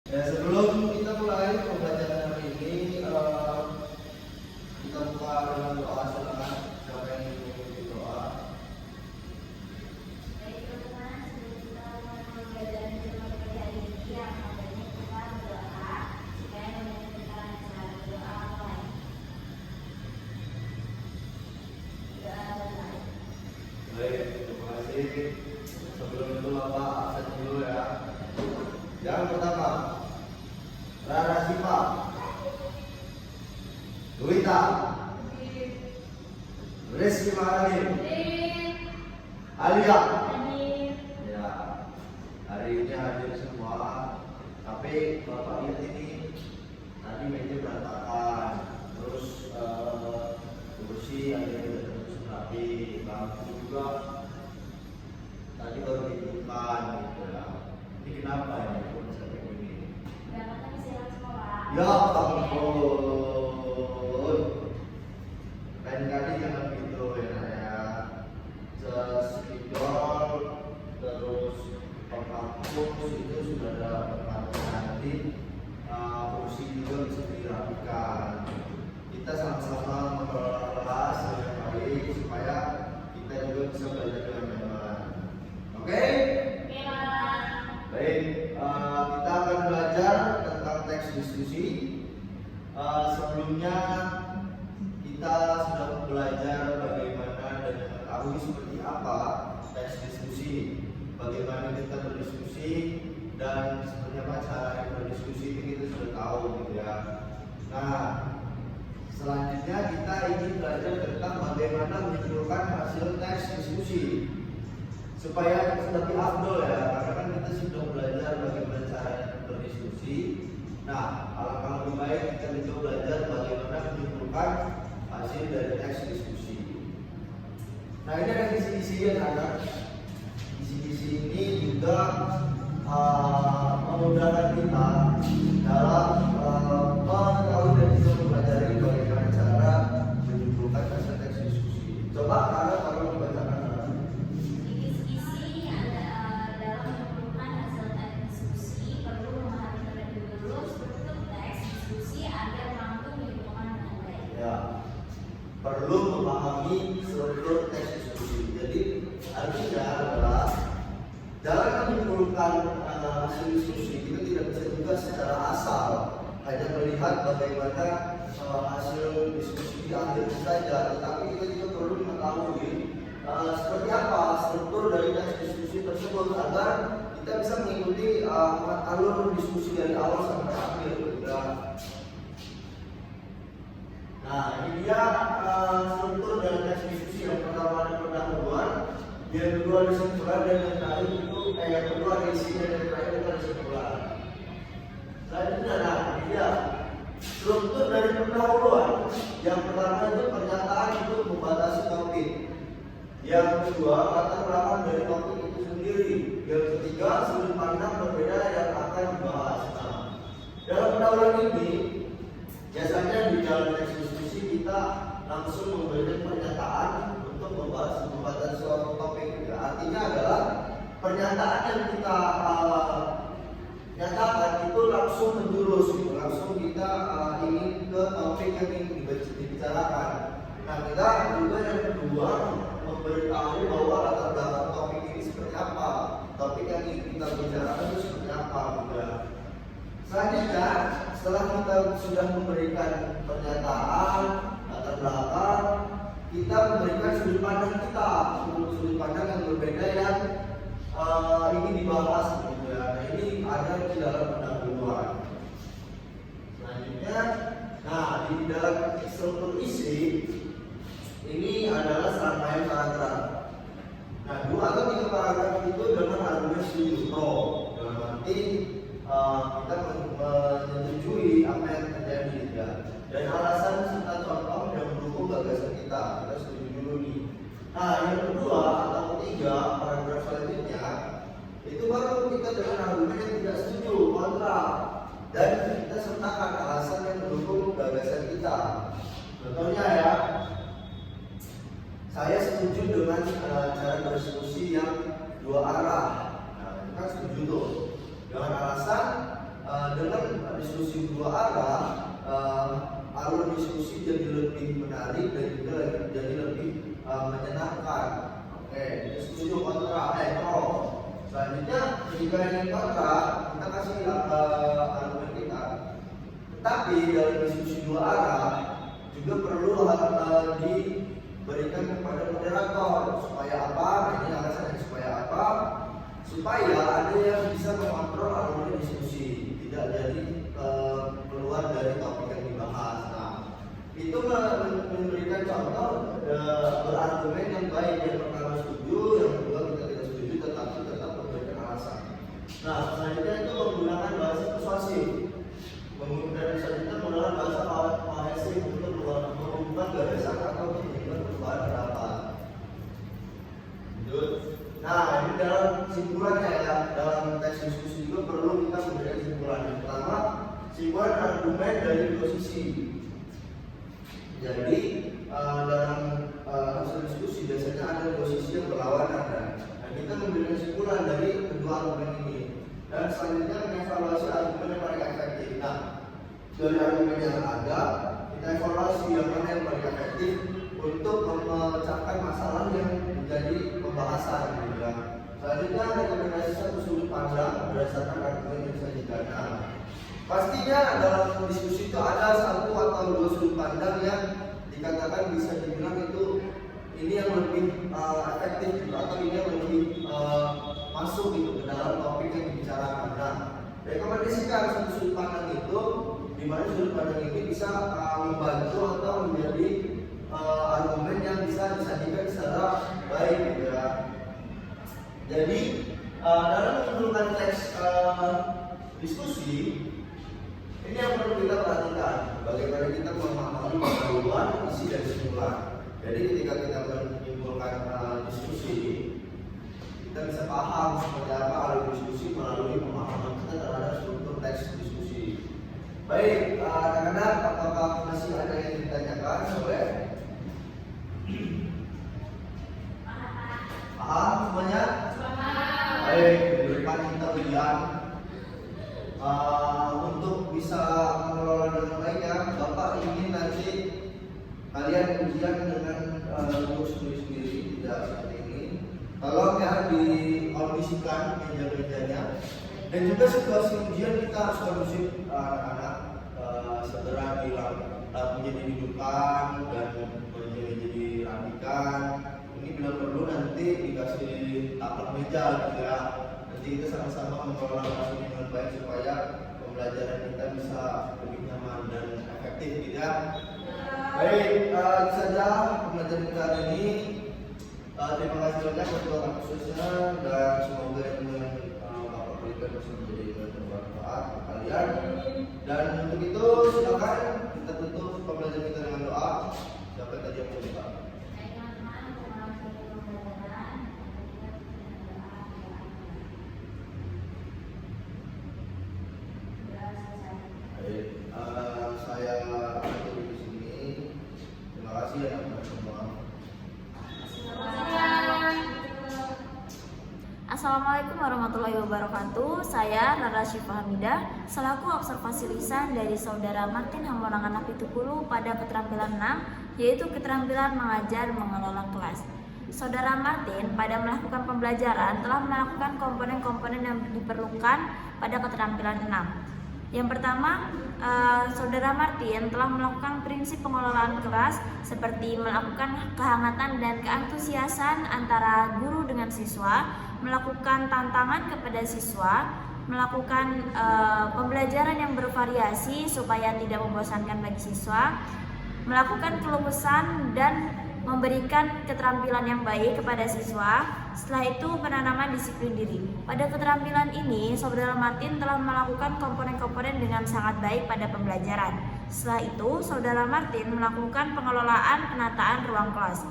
Ya, sebelum kita mulai pembelajaran hari ini, kita buka dengan doa. Silakan siapa yang ingin memimpin doa. Baik teman-teman, sebelum kita mulai pembelajaran firman pada hari ini, yang adanya kita berdoa supaya melanjutkan acara doa mulai. Doa mulai. Baik, terima kasih. Sebelum itu Bapak absen dulu ya. Yang pertama, Rara Sipa, Duita, Rizky Maharim, Alia. Ya, hari ini hadir semua. Tapi Bapak lihat ini tadi meja berantakan, terus kursi ada yang terus rapi, bangku juga tadi baru dihidupkan gitu ya. Ini kenapa ya kok sampai begini? Berangkat siang sekolah. Ya ampun, lain kali jangan gitu ya Nak ya. Spidol terus penghampus itu sudah ada pertanyaan nanti, kursi juga bisa dirapikan. Kita sama-sama mengelola kelas dengan baik supaya kita juga bisa belajar dengan nyaman. Oke? Baik, kita akan belajar tentang teks diskusi. Sebelumnya kita sudah belajar bagaimana dan mengetahui seperti apa teks diskusi, bagaimana kita berdiskusi dan seperti apa cara berdiskusi itu kita sudah tahu gitu ya. Nah, selanjutnya kita ingin belajar tentang bagaimana menyimpulkan hasil teks diskusi supaya lebih afdol ya, karena kan kita sudah belajar bagaimana cara berdiskusi. Nah, alangkah lebih baik kita juga belajar bagaimana menyimpulkan hasil dari teks diskusi. Nah, ini ada kisi-kisi yang ada. Kisi-kisi ini juga memudahkan kita dalam mengetahui dan juga mempelajari bagaimana cara menyimpulkan hasil teks diskusi. Coba kalau membacakan Kisi-kisi dalam menyimpulkan hasil teks diskusi perlu memahami terlebih dahulu struktur teks diskusi agar mampu menyimpulkan dengan baik. ya, perlu memahami struktur teks diskusi. Jadi artinya adalah dalam menyimpulkan hasil diskusi kita tidak bisa juga secara asal hanya melihat bagaimana hasil diskusi di akhir saja, tetapi kita juga perlu mengetahui seperti apa struktur dari teks diskusi tersebut agar kita bisa mengikuti alur diskusi dari awal sampai akhir. Nah, ini dia struktur dari teks diskusi. Yang pertama ada pendahuluan, yang kedua ada kesimpulan, dan yang terakhir itu yang kedua ada isinya, dan yang terakhir itu ada kesimpulan. Selanjutnya, nah ini dia struktur dari pendahuluan. Yang pertama itu pernyataan untuk membatasi topik. Yang kedua latar belakang dari topik itu sendiri. Yang ketiga sudut pandang berbeda yang akan dibahas. Nah, dalam pendahuluan ini biasanya di dalam teks diskusi kita langsung memberikan pernyataan untuk membatasi suatu topik. Artinya adalah pernyataan yang kita nyatakan itu langsung menjurus, langsung kita ingin ke topik yang ingin dibicarakan. Nah, kita juga yang kedua memberitahu bahwa latar belakang topik ini seperti apa, topik yang ingin kita bicarakan itu seperti apa. Selanjutnya, setelah kita sudah memberikan pernyataan latar belakang, kita memberikan sudut pandang kita, sudut pandang yang berbeda yang ingin dibahas. Nah, ini ada di dalam pendahuluan. Selanjutnya, nah di dalam struktur isi ini adalah serangkaian paragraf. Nah, 2 atau 3 paragraf itu dengan argumen setuju. Dalam arti kita menyetujui apa yang terjadi ya. Dan alasan serta contoh yang mendukung gagasan kita setuju dulu nih. Nah, yang kedua atau ketiga paragraf selanjutnya itu baru kita dengan argumen yang tidak setuju, kontra, dan kita sertakan alasan yang mendukung gagasan kita. Contohnya ya, saya setuju dengan cara berdiskusi yang 2 arah. Nah, kita setuju tuh dengan alasan lebih menarik dan juga jadi lebih menyenangkan. Oke, setuju kontra pro. Selanjutnya jika ingin kontra, kita kasih argumen kita. Tetapi dalam diskusi dua arah juga perlu diberikan kepada moderator supaya apa? Ini alasannya supaya apa? Supaya ada yang bisa mengontrol alur diskusi, tidak jadi keluar dari topik yang dibahas. Nah, itu memberikan contoh berargumen yang baik. Yang pertama setuju, yang kedua kita tidak setuju, tetapi tetap memberikan alasan. Nah, selanjutnya itu menggunakan bahasa persuasif. Dan selanjutnya menggunakan bahasa kohesif untuk mengubah gagasan atau menyebabkan perubahan pendapat. Nah, ini dalam simpulannya ya, dalam teks diskusi juga perlu kita memberikan simpulan. Yang pertama, simpulan argumen dari dua sisi. Jadi dalam hasil diskusi biasanya ada dua sisi yang berlawanan, dan kita memberikan simpulan dari kedua argumen ini. Dan selanjutnya mengevaluasi argumen yang paling efektif. Nah, dari argumen yang ada, kita evaluasi yang mana yang paling efektif untuk memecahkan masalah yang menjadi pembahasan. Selanjutnya rekomendasi satu sudut pandang berdasarkan argumen yang disajikan. Nah, pastinya dalam diskusi itu ada satu atau dua sudut pandang yang dikatakan bisa dibilang itu ini yang lebih efektif atau ini yang lebih masuk gitu ke dalam topik yang dibicarakan. Nah, rekomendasikan satu sudut pandang itu di mana sudut pandang ini bisa membantu atau menjadi argumen yang bisa disajikan secara baik gitu ya. Jadi dalam menyimpulkan teks diskusi ini yang perlu kita perhatikan bagaimana kita memahami pendahuluan, isi dan simpulan. Jadi ketika kita menyimpulkan diskusi, kita bisa paham seperti apa alur diskusi melalui pemahaman kita terhadap struktur teks diskusi. Baik, anak-anak, apakah masih ada yang ditanyakan? Boleh? Paham semuanya? Baik, diberikan kita ujian untuk bisa mengelola dengan baik ya. Bapak ingin nanti kalian ujian dengan tulis sendiri, tidak seperti ini. Tolong ya diaudisikan meja-mejanya. Dan juga situasi ujian kita harus kondusif anak-anak, segera menjadi dudukan dan menjadi dirapikan. Ini bila perlu nanti dikasih taplak meja gitu ya. Nanti kita sama-sama mengelola kasus dengan baik supaya pembelajaran kita bisa lebih nyaman dan efektif gitu ya. Baik, itu saja pembelajaran kita hari ini. Terima kasih banyak ketua khususnya dan semoga yang Bapak berikan bisa menjadi bermanfaat untuk kalian. Dan untuk itu silakan kita tutup pembelajaran kita dengan doa. Siapa tadi yang mau saya atur di sini. Terima kasih ya semua. Assalamualaikum warahmatullahi wabarakatuh. Saya Rara Syifa Hamidah selaku observasi lisan dari Saudara Martin Hamonangan Napitukulu pada keterampilan 6, yaitu keterampilan mengajar mengelola kelas. Saudara Martin pada melakukan pembelajaran telah melakukan komponen-komponen yang diperlukan pada keterampilan 6. Yang pertama, Saudara Martin telah melakukan prinsip pengelolaan kelas seperti melakukan kehangatan dan keantusiasan antara guru dengan siswa, melakukan tantangan kepada siswa, melakukan pembelajaran yang bervariasi supaya tidak membosankan bagi siswa, melakukan kelulusan dan memberikan keterampilan yang baik kepada siswa. Setelah itu penanaman disiplin diri. Pada keterampilan ini, Saudara Martin telah melakukan komponen-komponen dengan sangat baik pada pembelajaran. Setelah itu, Saudara Martin melakukan pengelolaan penataan ruang kelas.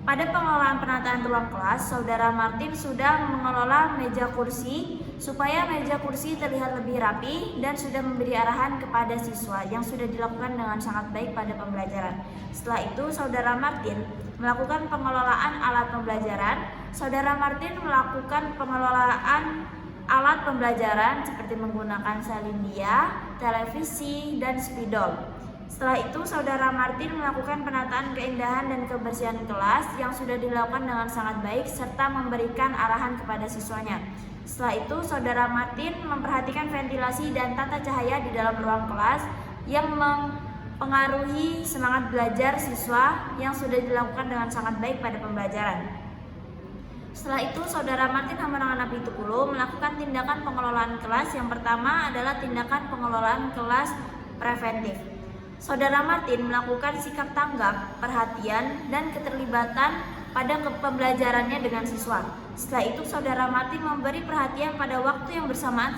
Pada pengelolaan penataan ruang kelas, Saudara Martin sudah mengelola meja kursi supaya meja kursi terlihat lebih rapi dan sudah memberi arahan kepada siswa yang sudah dilakukan dengan sangat baik pada pembelajaran. Setelah itu, Saudara Martin melakukan pengelolaan alat pembelajaran. Saudara Martin melakukan pengelolaan alat pembelajaran seperti menggunakan salindia, televisi, dan spidol. Setelah itu, Saudara Martin melakukan penataan keindahan dan kebersihan kelas yang sudah dilakukan dengan sangat baik serta memberikan arahan kepada siswanya. Setelah itu, Saudara Martin memperhatikan ventilasi dan tata cahaya di dalam ruang kelas yang mempengaruhi semangat belajar siswa yang sudah dilakukan dengan sangat baik pada pembelajaran. Setelah itu, Saudara Martin Hamonangan Apitupulu melakukan tindakan pengelolaan kelas. Yang pertama adalah tindakan pengelolaan kelas preventif. Saudara Martin melakukan sikap tanggap, perhatian, dan keterlibatan pada pembelajarannya dengan siswa. Setelah itu, Saudara Martin memberi perhatian pada waktu yang bersamaan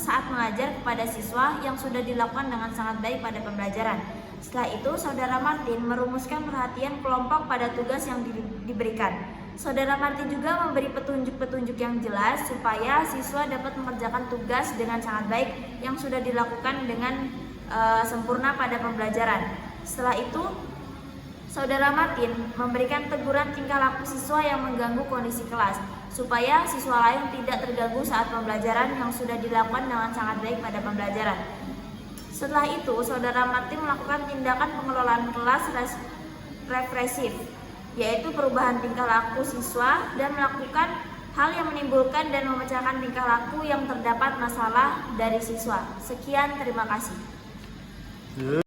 saat mengajar kepada siswa yang sudah dilakukan dengan sangat baik pada pembelajaran. Setelah itu, Saudara Martin merumuskan perhatian kelompok pada tugas yang diberikan. Saudara Martin juga memberi petunjuk-petunjuk yang jelas supaya siswa dapat mengerjakan tugas dengan sangat baik yang sudah dilakukan dengan sempurna pada pembelajaran. Setelah itu, Saudara Martin memberikan teguran tingkah laku siswa yang mengganggu kondisi kelas, supaya siswa lain tidak terganggu saat pembelajaran yang sudah dilakukan dengan sangat baik pada pembelajaran. Setelah itu, Saudara Martin melakukan tindakan pengelolaan kelas represif, yaitu perubahan tingkah laku siswa dan melakukan hal yang menimbulkan dan memecahkan tingkah laku yang terdapat masalah dari siswa. Sekian, terima kasih.